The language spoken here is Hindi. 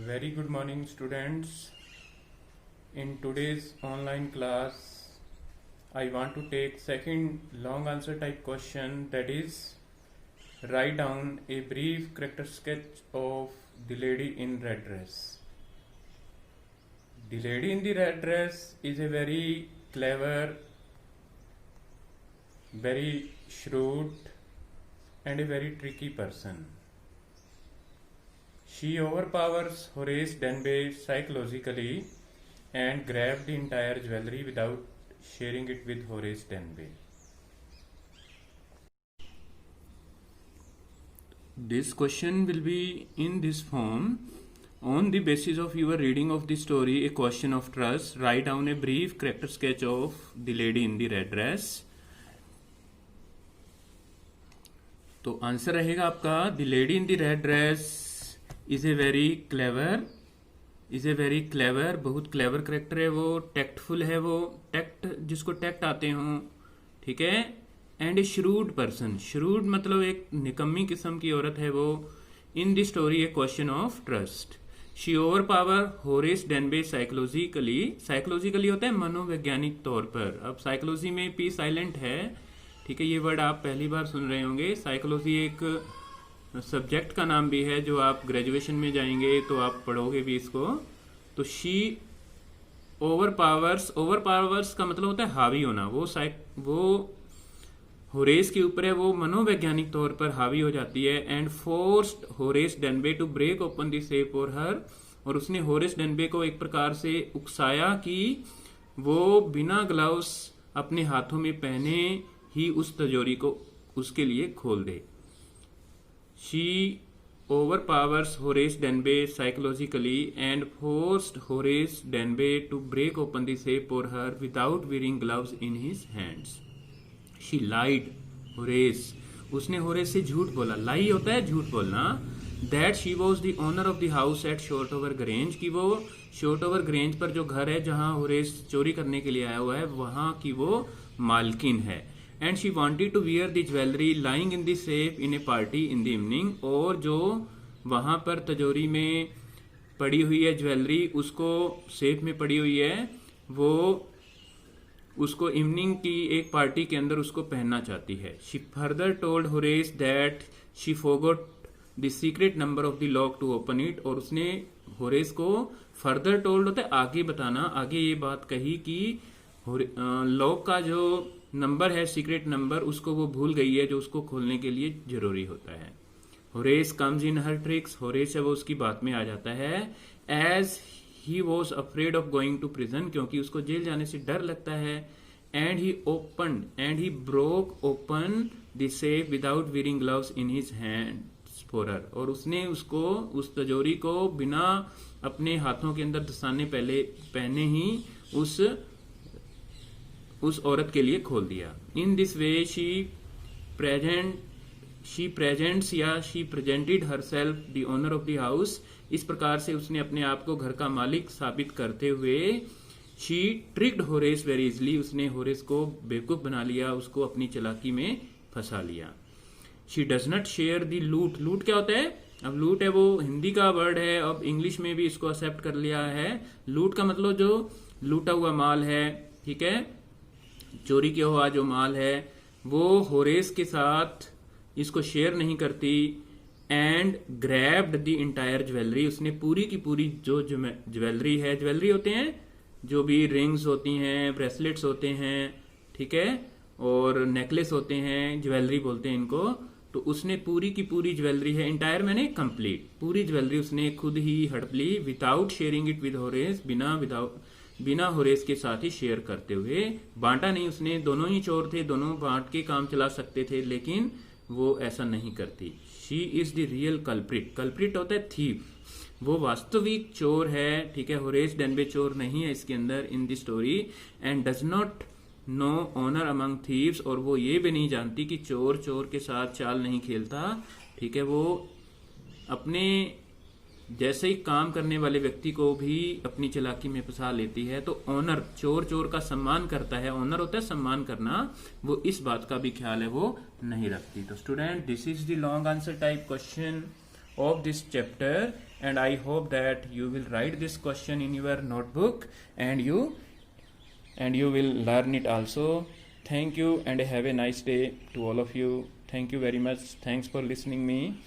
Very good morning, students. In today's online class, I want to take second long answer type question, that is, write down a brief character sketch of the lady in red dress. The lady in the red dress is a very clever, very shrewd and a very tricky person. She overpowers Horace Denby psychologically and grabs the entire jewelry without sharing it with Horace Denby. This question will be in this form. On the basis of your reading of the story, A Question of Trust, write down a brief character sketch of the lady in the red dress. तो आंसर रहेगा आपका the lady in the red dress is a very clever, बहुत क्लेवर करेक्टर है वो, टैक्टफुल है वो, टैक्ट जिसको टैक्ट आते हों, ठीक है, and a shrewd person, shrewd मतलब एक निकम्मी किस्म की औरत है वो. In the story a question of trust, she overpower Horace Denby psychologically होता है मनोवैज्ञानिक तौर पर. अब साइकोलॉजी में पी साइलेंट है, ठीक है, ये वर्ड आप पहली बार सुन रहे होंगे. साइकोलॉजी एक सब्जेक्ट का नाम भी है, जो आप ग्रेजुएशन में जाएंगे तो आप पढ़ोगे भी इसको. तो शी ओवर पावर्स का मतलब होता है हावी होना. वो होरेस के ऊपर है, वो मनोवैज्ञानिक तौर पर हावी हो जाती है. And forced Horace Denby to break open the safe for her, और उसने होरेस डेनबे को एक प्रकार से उकसाया कि वो बिना ग्लव्स अपने हाथों में पहने ही उस तिजोरी को उसके लिए खोल दे. She overpowers Horace Denby psychologically and forced Horace Denby to break open the safe for her without wearing gloves in his hands. She lied Horace, उसने होरेस से झूठ बोला. लाई होता है झूठ बोलना. That she was the owner of the house at Shortover Grange, कि वो शॉर्टओवर ग्रेंज पर जो घर है जहां होरेस चोरी करने के लिए आया हुआ है वहां की वो मालकिन है. And she wanted to wear the jewellery lying in the safe in a party in the evening, और जो वहां पर तिजोरी में पड़ी हुई है ज्वेलरी, उसको सेफ में पड़ी हुई है, वो उसको इवनिंग की एक पार्टी के अंदर उसको पहनना चाहती है. She further told Horace that she forgot the secret number of the lock to open it, और उसने होरेस को फर्दर टोल्ड होता है आगे बताना, आगे ये बात कही कि लॉक का जो नंबर है, सीक्रेट नंबर, उसको वो भूल गई है जो उसको खोलने के लिए जरूरी होता है. Horace comes in her tricks, Horace है वो उसकी बात में आ जाता है. As he was afraid of going to prison, क्योंकि उसको जेल जाने से डर लगता है. And he broke open the safe without wearing gloves in his hands for her, और उसने उसको उस तिजोरी को बिना अपने हाथों के अंदर दसाने पहने ही उस औरत के लिए खोल दिया. In this way she presented herself the owner of the house, इस प्रकार से उसने अपने आप को घर का मालिक साबित करते हुए she tricked Horace very easily, उसने होरेस को बेवकूफ बना लिया, उसको अपनी चालाकी में फंसा लिया. She does not share the लूट, लूट क्या होता है? अब लूट है वो हिंदी का वर्ड है, अब इंग्लिश में भी इसको एक्सेप्ट कर लिया है. लूट का मतलब जो लूटा हुआ माल है, ठीक है, चोरी किया हुआ जो माल है, वो होरेस के साथ इसको शेयर नहीं करती. And grabbed the entire jewellery, उसने पूरी की पूरी जो ज्वेलरी है, ज्वेलरी होते हैं जो भी रिंग्स होती हैं, ब्रेसलेट्स होते हैं, ठीक है, और नेकलेस होते हैं, ज्वेलरी बोलते हैं इनको. तो उसने पूरी की पूरी ज्वेलरी है, इंटायर मैंने कंप्लीट, पूरी ज्वेलरी उसने खुद ही हड़प ली. Without sharing it with Horace, बिना होरेस के साथ ही शेयर करते हुए. बांटा नहीं उसने, दोनों ही चोर थे, दोनों बांट के काम चला सकते थे, लेकिन वो ऐसा नहीं करती. She is the real culprit, culprit होता है थीफ, वो वास्तविक चोर है, ठीक है. होरेस डेनबे चोर नहीं है इसके अंदर in the story. And does not know honour among thieves, और वो ये भी नहीं जानती कि चोर के साथ चाल नहीं खेलता, ठीक है. वो अपने जैसे ही काम करने वाले व्यक्ति को भी अपनी चालाकी में फंसा लेती है. तो ऑनर, चोर का सम्मान करता है, ऑनर होता है सम्मान करना, वो इस बात का भी ख्याल है वो नहीं रखती. तो student, this is the long answer type question of this chapter, and I hope that you will write this question in your notebook and you will learn it also. Thank you and have a nice day to all of you. Thank you very much. Thanks for listening me.